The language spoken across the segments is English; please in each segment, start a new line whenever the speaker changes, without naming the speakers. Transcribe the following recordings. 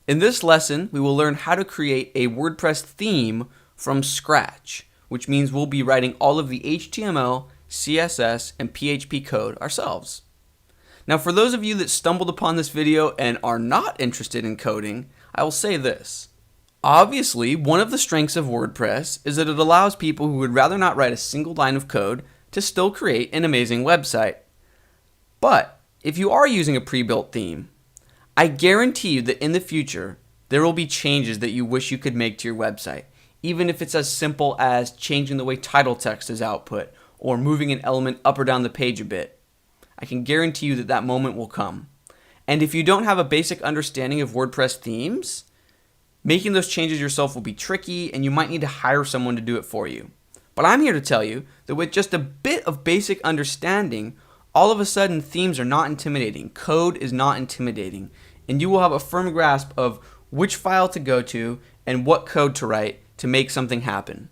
In this lesson, we will learn how to create a WordPress theme from scratch, which means we'll be writing all of the HTML, CSS, and PHP code ourselves. Now, for those of you that stumbled upon this video and are not interested in coding, I will say this. Obviously, one of the strengths of WordPress is that it allows people who would rather not write a single line of code to still create an amazing website. But if you are using a pre-built theme, I guarantee you that in the future, there will be changes that you wish you could make to your website, even if it's as simple as changing the way title text is output or moving an element up or down the page a bit. I can guarantee you that that moment will come. And if you don't have a basic understanding of WordPress themes, making those changes yourself will be tricky and you might need to hire someone to do it for you. But I'm here to tell you that with just a bit of basic understanding, all of a sudden themes are not intimidating, code is not intimidating, and you will have a firm grasp of which file to go to and what code to write to make something happen.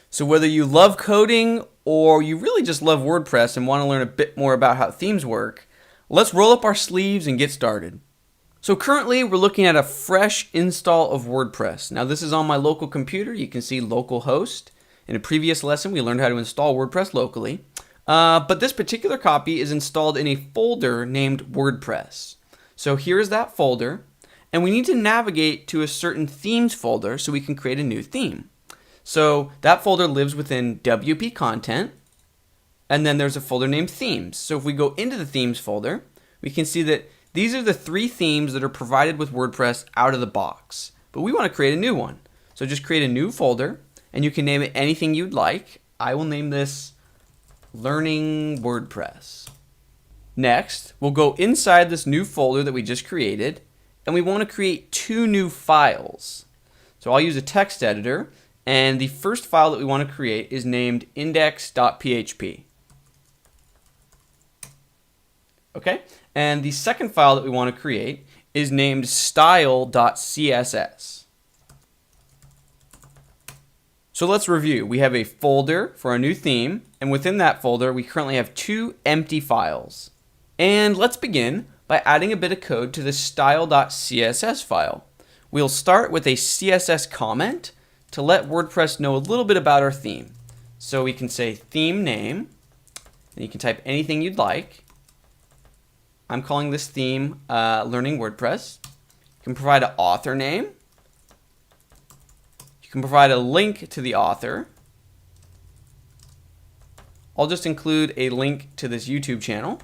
So whether you love coding or you really just love WordPress and want to learn a bit more about how themes work, let's roll up our sleeves and get started. So currently we're looking at a fresh install of WordPress. Now this is on my local computer. You can see localhost. In a previous lesson we learned how to install WordPress locally. But this particular copy is installed in a folder named WordPress. So here's that folder, and we need to navigate to a certain themes folder so we can create a new theme. So that folder lives within WP content, and then there's a folder named themes. So if we go into the themes folder, we can see that these are the 3 themes that are provided with WordPress out of the box. But we want to create a new one. So just create a new folder, and you can name it anything you'd like. I will name this Learning WordPress. Next, we'll go inside this new folder that we just created, and we want to create 2 new files. So I'll use a text editor, and the first file that we want to create is named index.php. Okay, and the second file that we want to create is named style.css. So let's review. We have a folder for our new theme, and within that folder, we currently have 2 empty files. And let's begin by adding a bit of code to the style.css file. We'll start with a CSS comment to let WordPress know a little bit about our theme. So we can say theme name, and you can type anything you'd like. I'm calling this theme Learning WordPress. You can provide an author name. You can provide a link to the author. I'll just include a link to this YouTube channel.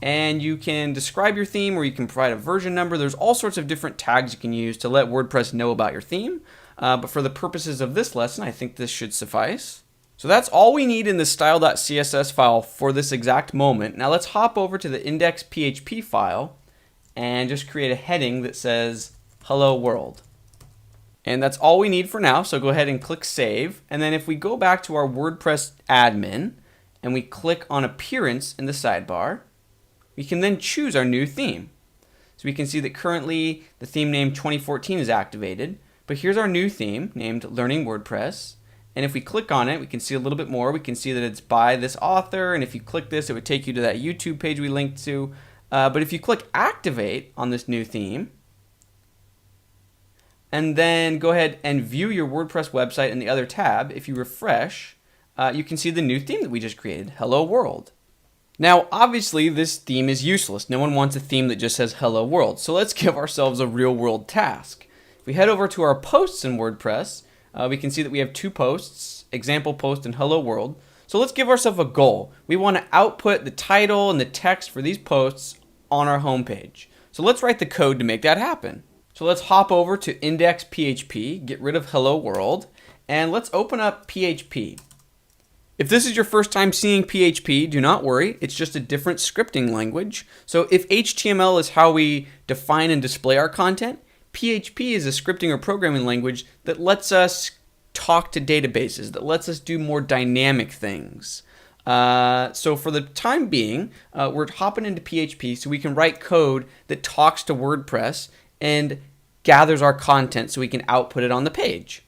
And you can describe your theme, or you can provide a version number. There's all sorts of different tags you can use to let WordPress know about your theme. But for the purposes of this lesson, I think this should suffice. So that's all we need in the style.css file for this exact moment. Now let's hop over to the index.php file and just create a heading that says Hello World. And that's all we need for now, so go ahead and click Save. And then if we go back to our WordPress admin and we click on Appearance in the sidebar, we can then choose our new theme. So we can see that currently the theme name 2014 is activated, but here's our new theme named Learning WordPress. And if we click on it, we can see a little bit more. We can see that it's by this author, and if you click this, it would take you to that YouTube page we linked to. But if you click Activate on this new theme, and then go ahead and view your WordPress website in the other tab, if you refresh, you can see the new theme that we just created, Hello World. Now, obviously, this theme is useless. No one wants a theme that just says Hello World. So let's give ourselves a real-world task. If we head over to our posts in WordPress, we can see that we have 2 posts, example post and Hello World. So let's give ourselves a goal. We want to output the title and the text for these posts on our homepage. So let's write the code to make that happen. So let's hop over to index.php, get rid of Hello World, and let's open up PHP. If this is your first time seeing PHP, do not worry, it's just a different scripting language. So if HTML is how we define and display our content, PHP is a scripting or programming language that lets us talk to databases, that lets us do more dynamic things. So for the time being, we're hopping into PHP so we can write code that talks to WordPress and gathers our content so we can output it on the page.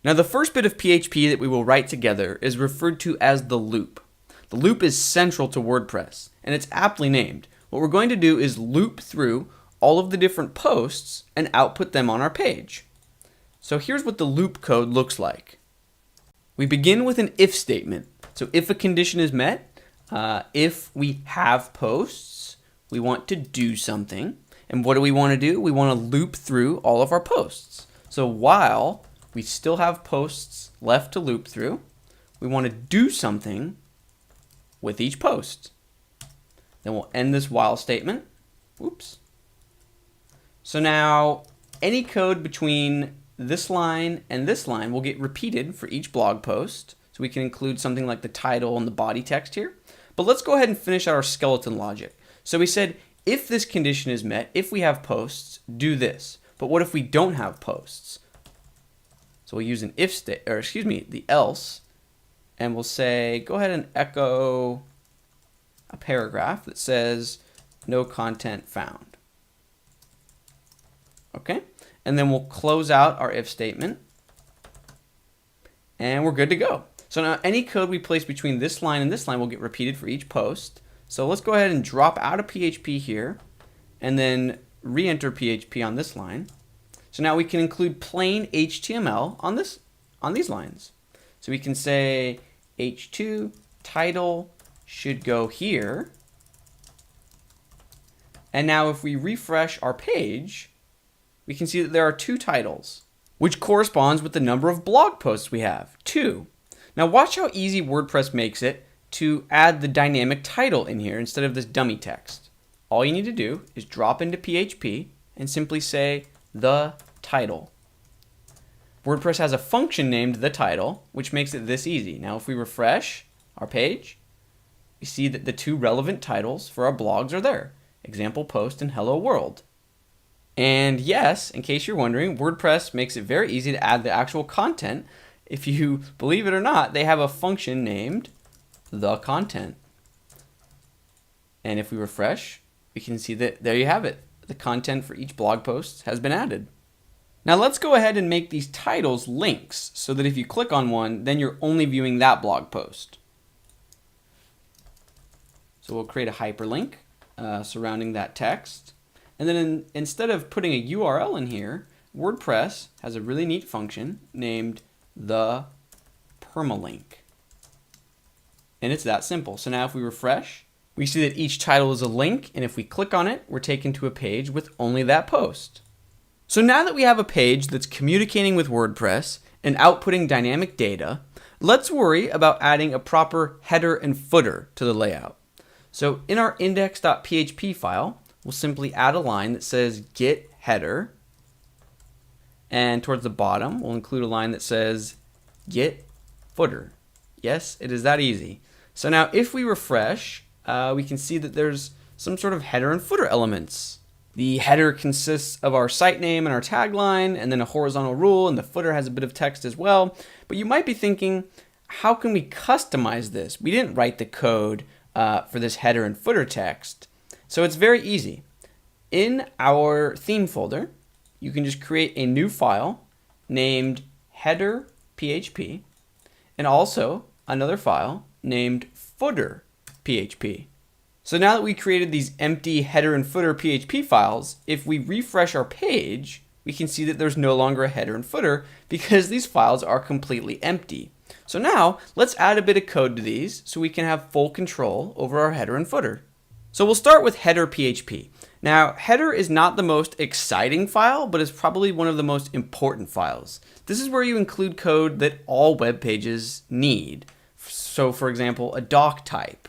Now the first bit of PHP that we will write together is referred to as the loop. The loop is central to WordPress, and it's aptly named. what we're going to do is loop through all of the different posts and output them on our page. So here's what the loop code looks like. We begin with an if statement. So if a condition is met, if we have posts, we want to do something. And what do we want to do? We want to loop through all of our posts. So while we still have posts left to loop through, we want to do something with each post. Then we'll end this while statement. Oops. So now any code between this line and this line will get repeated for each blog post. So we can include something like the title and the body text here. But let's go ahead and finish our skeleton logic. So we said, if this condition is met, if we have posts, do this. But what if we don't have posts? So we'll use an if the else, and we'll say, go ahead and echo a paragraph that says no content found. Okay, and then we'll close out our if statement, and we're good to go. So now any code we place between this line and this line will get repeated for each post. So let's go ahead and drop out of PHP here, and then re-enter PHP on this line. So now we can include plain HTML on these lines. So we can say h2 title should go here. And now if we refresh our page, we can see that there are 2 titles, which corresponds with the number of blog posts we have, 2. Now watch how easy WordPress makes it to add the dynamic title in here instead of this dummy text. All you need to do is drop into PHP and simply say the title. WordPress has a function named the title, which makes it this easy. Now if we refresh our page, we see that the 2 relevant titles for our blogs are there, example post and hello world. And yes, in case you're wondering, WordPress makes it very easy to add the actual content. If you believe it or not, they have a function named the content. And if we refresh, we can see that there you have it. The content for each blog post has been added. Now let's go ahead and make these titles links so that if you click on one, then you're only viewing that blog post. So we'll create a hyperlink surrounding that text. And then instead of putting a URL in here, WordPress has a really neat function named the permalink. And it's that simple. So now if we refresh, we see that each title is a link, and if we click on it, we're taken to a page with only that post. So now that we have a page that's communicating with WordPress and outputting dynamic data, let's worry about adding a proper header and footer to the layout. So in our index.php file, we'll simply add a line that says get header, and towards the bottom, we'll include a line that says get footer. Yes, it is that easy. So now if we refresh, we can see that there's some sort of header and footer elements. The header consists of our site name and our tagline, and then a horizontal rule, and the footer has a bit of text as well. But you might be thinking, how can we customize this? We didn't write the code for this header and footer text. So it's very easy. In our theme folder, you can just create a new file named header.php, and also another file named footer.php. So now that we created these empty header and footer PHP files, if we refresh our page, we can see that there's no longer a header and footer because these files are completely empty. So now let's add a bit of code to these so we can have full control over our header and footer. So we'll start with header.php. Now, header is not the most exciting file, but it's probably one of the most important files. This is where you include code that all web pages need. So for example, a doc type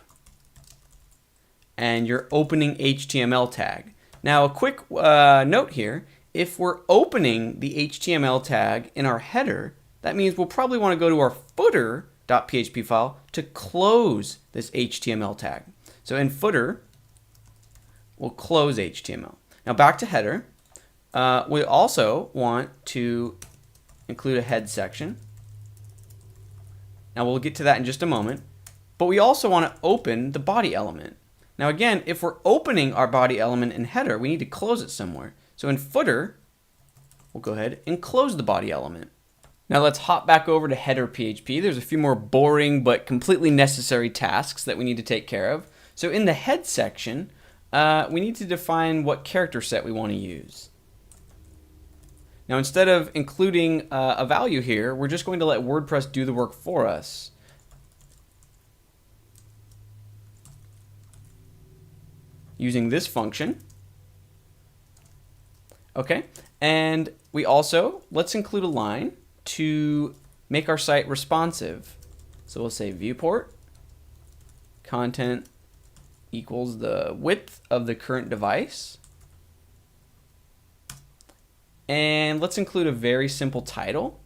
and your opening HTML tag. Now a quick note here, if we're opening the HTML tag in our header, that means we'll probably want to go to our footer.php file to close this HTML tag. So in footer, we'll close HTML. Now back to header, we also want to include a head section. Now we'll get to that in just a moment, but we also want to open the body element. Now again, if we're opening our body element in header, we need to close it somewhere. So in footer, we'll go ahead and close the body element. Now let's hop back over to header.php. There's a few more boring but completely necessary tasks that we need to take care of. So in the head section, we need to define what character set we want to use. Now, instead of including a value here, we're just going to let WordPress do the work for us. Using this function. Okay, and we also, let's include a line to make our site responsive. So we'll say viewport content equals the width of the current device. And let's include a very simple title.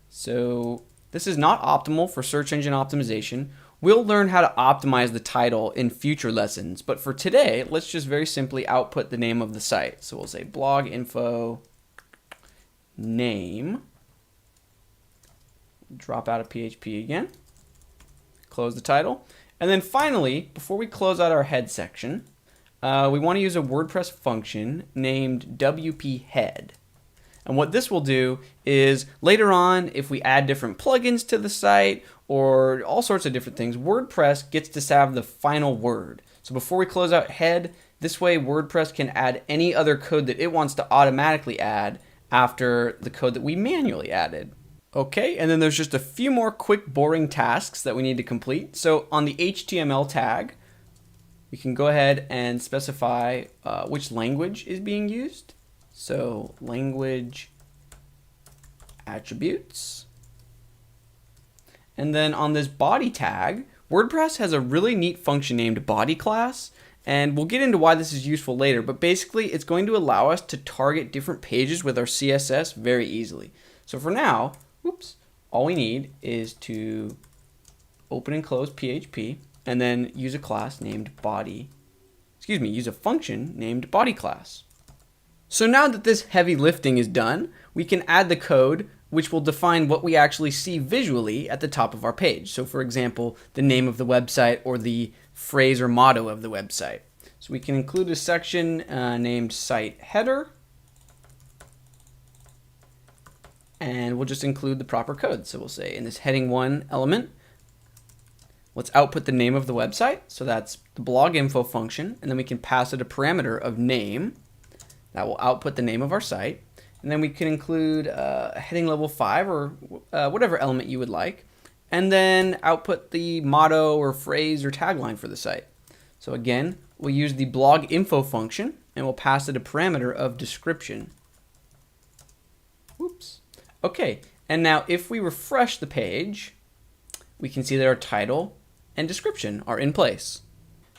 So this is not optimal for search engine optimization. We'll learn how to optimize the title in future lessons, but for today, let's just very simply output the name of the site. So we'll say blog info name, drop out of PHP again, close the title. And then finally, before we close out our head section, we want to use a WordPress function named WP head. And what this will do is later on, if we add different plugins to the site or all sorts of different things, WordPress gets to have the final word. So before we close out head, this way WordPress can add any other code that it wants to automatically add after the code that we manually added. Okay, and then there's just a few more quick boring tasks that we need to complete. So on the HTML tag, we can go ahead and specify which language is being used. So language attributes. And then on this body tag, WordPress has a really neat function named body class, and we'll get into why this is useful later, but basically it's going to allow us to target different pages with our CSS very easily. So for now, all we need is to open and close PHP and then use a class named use a function named body class. So now that this heavy lifting is done, we can add the code which will define what we actually see visually at the top of our page. So for example, the name of the website or the phrase or motto of the website. So we can include a section named site header, and we'll just include the proper code. So we'll say in this heading 1 element, let's output the name of the website. So that's the blog info function, and then we can pass it a parameter of name. That will output the name of our site. And then we can include heading level 5 or whatever element you would like. And then output the motto or phrase or tagline for the site. So again, we'll use the blog info function and we'll pass it a parameter of description. Okay, and now if we refresh the page, we can see that our title and description are in place.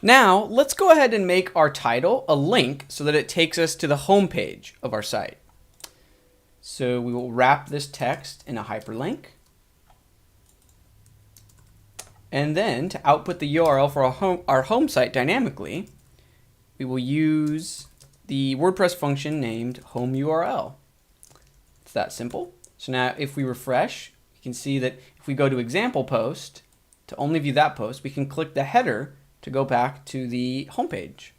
Now, let's go ahead and make our title a link so that it takes us to the home page of our site. So we will wrap this text in a hyperlink. And then to output the URL for our home site dynamically, we will use the WordPress function named home URL. It's that simple. So now if we refresh, you can see that if we go to example post, to only view that post, we can click the header to go back to the homepage.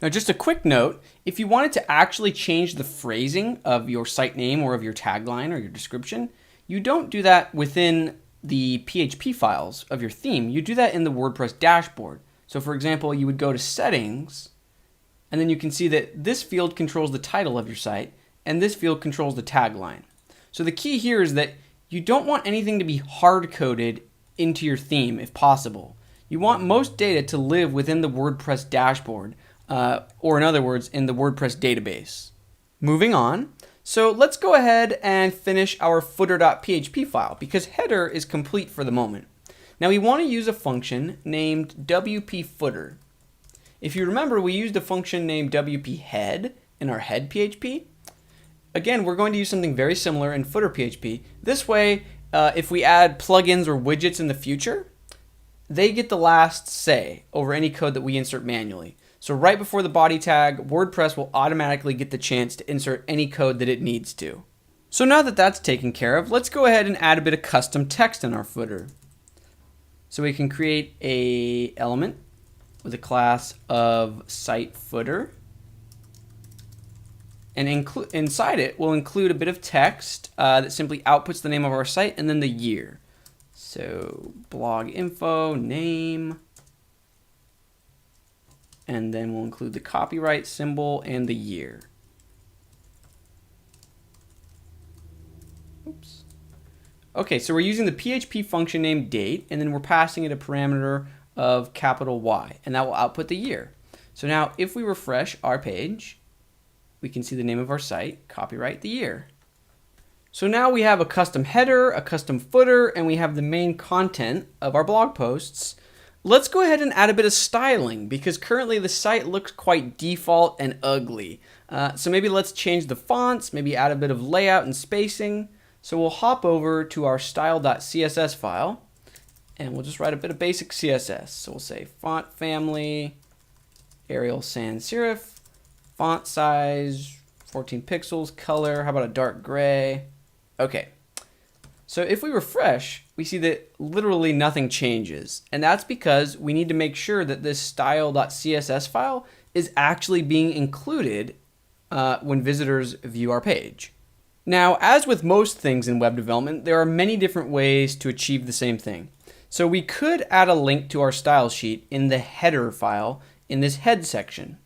Now just a quick note, if you wanted to actually change the phrasing of your site name or of your tagline or your description, you don't do that within the PHP files of your theme. You do that in the WordPress dashboard. So for example, you would go to settings, and then you can see that this field controls the title of your site, and this field controls the tagline. So the key here is that you don't want anything to be hard-coded into your theme if possible. You want most data to live within the WordPress dashboard, or in other words, in the WordPress database. Moving on, so let's go ahead and finish our footer.php file because header is complete for the moment. Now we want to use a function named WP footer. If you remember, we used a function named WP head in our head PHP. Again, we're going to use something very similar in footer PHP. This way, if we add plugins or widgets in the future, they get the last say over any code that we insert manually. So right before the body tag, WordPress will automatically get the chance to insert any code that it needs to. So now that that's taken care of, let's go ahead and add a bit of custom text in our footer. So we can create an element with a class of site footer. And inside it, we'll include a bit of text that simply outputs the name of our site and then the year. So blog info, name, and then we'll include the copyright symbol and the year. Oops. Okay, so we're using the PHP function named date, and then we're passing it a parameter of capital Y, and that will output the year. So now if we refresh our page, we can see the name of our site, copyright the year. So now we have a custom header, a custom footer, and we have the main content of our blog posts. Let's go ahead and add a bit of styling because currently the site looks quite default and ugly. So maybe let's change the fonts, maybe add a bit of layout and spacing. So we'll hop over to our style.css file and we'll just write a bit of basic CSS. So we'll say font family, Arial sans serif, font size, 14 pixels, color, how about a dark gray? Okay. So if we refresh, we see that literally nothing changes. And that's because we need to make sure that this style.css file is actually being included when visitors view our page. Now, as with most things in web development, there are many different ways to achieve the same thing. So we could add a link to our style sheet in the header file in this head section.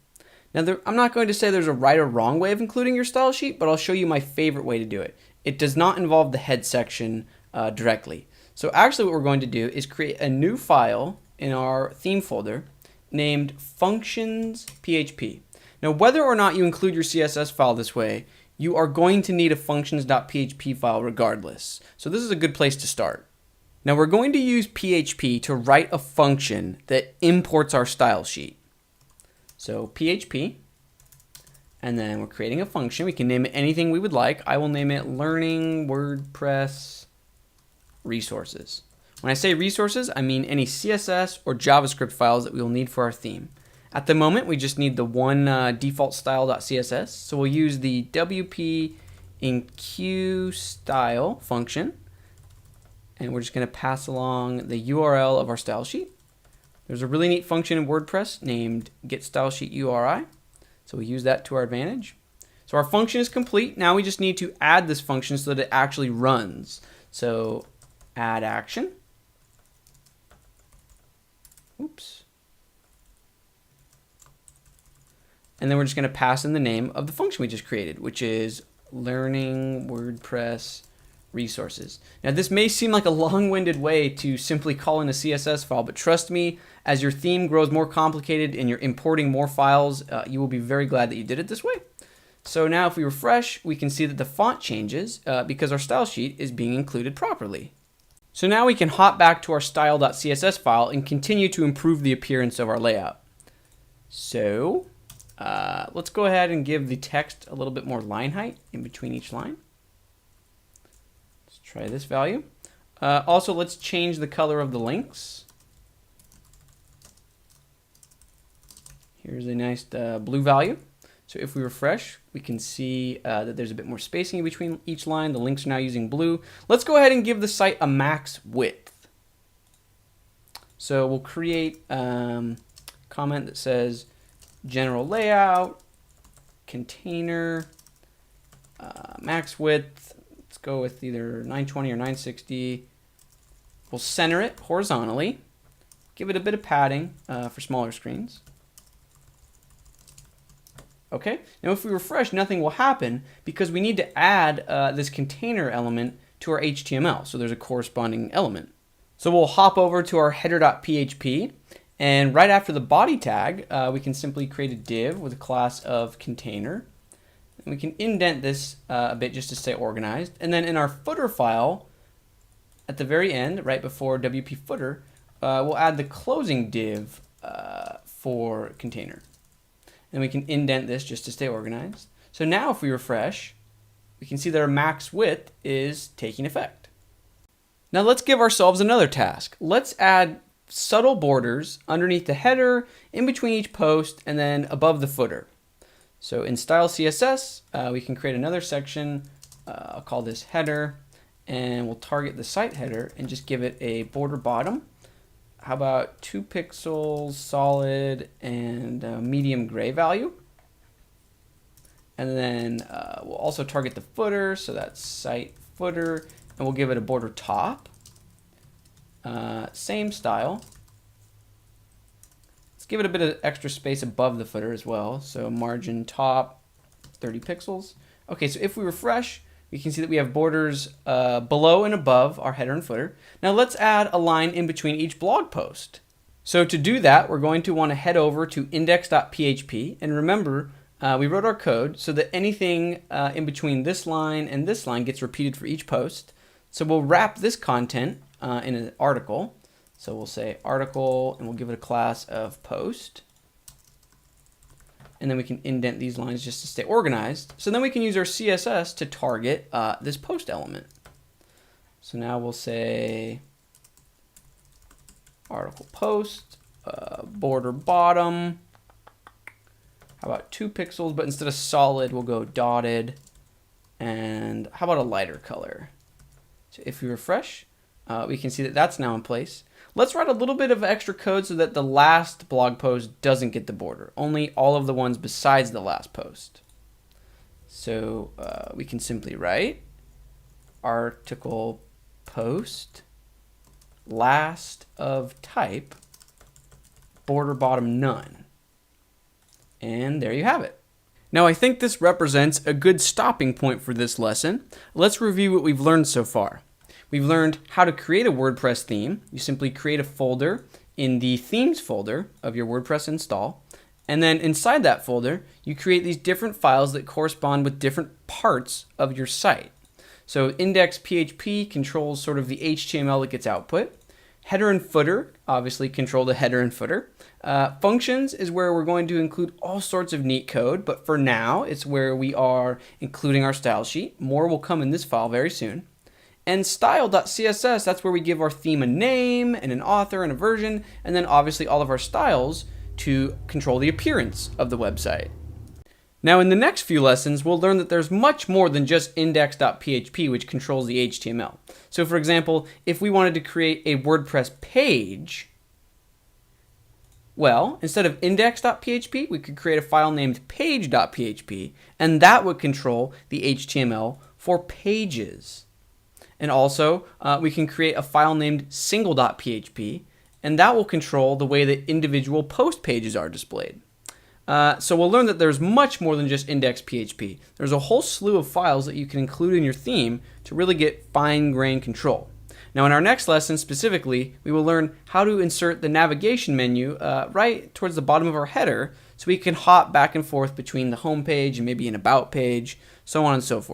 Now, I'm not going to say there's a right or wrong way of including your style sheet, but I'll show you my favorite way to do it. It does not involve the head section directly. So actually what we're going to do is create a new file in our theme folder named functions.php. Now, whether or not you include your CSS file this way, you are going to need a functions.php file regardless. So this is a good place to start. Now we're going to use PHP to write a function that imports our style sheet. So PHP, and then we're creating a function. We can name it anything we would like. I will name it Learning WordPress Resources. When I say resources, I mean any CSS or JavaScript files that we will need for our theme. At the moment, we just need the one default style.css. So we'll use the WP in Q style function. And we're just going to pass along the URL of our style sheet. There's a really neat function in WordPress named getStyleSheetURI. So we use that to our advantage. So our function is complete. Now we just need to add this function so that it actually runs. So add action. Oops. And then we're just going to pass in the name of the function we just created, which is Learning WordPress Resources. Now this may seem like a long-winded way to simply call in a CSS file, but trust me, as your theme grows more complicated and you're importing more files, you will be very glad that you did it this way. So now if we refresh, we can see that the font changes because our style sheet is being included properly. So now we can hop back to our style.css file and continue to improve the appearance of our layout. So let's go ahead and give the text a little bit more line height in between each line. Let's try this value. Also, let's change the color of the links. Here's a nice blue value. So if we refresh, we can see that there's a bit more spacing in between each line. The links are now using blue. Let's go ahead and give the site a max width. So we'll create a comment that says general layout, container, max width. Let's go with either 920 or 960. We'll center it horizontally. Give it a bit of padding for smaller screens. Okay, now if we refresh, nothing will happen because we need to add this container element to our HTML. So there's a corresponding element. So we'll hop over to our header.php, and right after the body tag, we can simply create a div with a class of container. And we can indent this a bit just to stay organized. And then in our footer file, at the very end, right before WP footer, we'll add the closing div for container. And we can indent this just to stay organized. So now if we refresh, we can see that our max width is taking effect. Now let's give ourselves another task. Let's add subtle borders underneath the header, in between each post, and then above the footer. So in style CSS, we can create another section. I'll call this header, and we'll target the site header and just give it a border bottom. How about 2 pixels solid and medium gray value? And then we'll also target the footer, so that's site footer, and we'll give it a border top. Same style. Let's give it a bit of extra space above the footer as well. So margin top, 30 pixels. Okay, so if we refresh, we can see that we have borders below and above our header and footer. Now let's add a line in between each blog post. So to do that, we're going to want to head over to index.php, and remember, we wrote our code so that anything in between this line and this line gets repeated for each post. So we'll wrap this content in an article. So we'll say article, and we'll give it a class of post. And then we can indent these lines just to stay organized. So then we can use our CSS to target this post element. So now we'll say article post, border bottom. How about 2 pixels, but instead of solid, we'll go dotted. And how about a lighter color? So if we refresh, we can see that that's now in place. Let's write a little bit of extra code so that the last blog post doesn't get the border, only all of the ones besides the last post. So we can simply write article post last of type border bottom none. And there you have it. Now I think this represents a good stopping point for this lesson. Let's review what we've learned so far. We've learned how to create a WordPress theme. You simply create a folder in the themes folder of your WordPress install. And then inside that folder, you create these different files that correspond with different parts of your site. So index.php controls sort of the HTML that gets output. Header and footer obviously control the header and footer. Functions is where we're going to include all sorts of neat code, but for now, it's where we are including our style sheet. More will come in this file very soon. And style.css, that's where we give our theme a name and an author and a version, and then obviously all of our styles to control the appearance of the website. Now in the next few lessons, we'll learn that there's much more than just index.php, which controls the HTML. So for example, if we wanted to create a WordPress page, well, instead of index.php, we could create a file named page.php, and that would control the HTML for pages. And also, we can create a file named single.php, and that will control the way that individual post pages are displayed. So we'll learn that there's much more than just index.php. There's a whole slew of files that you can include in your theme to really get fine-grained control. Now in our next lesson specifically, we will learn how to insert the navigation menu right towards the bottom of our header so we can hop back and forth between the home page and maybe an about page, so on and so forth.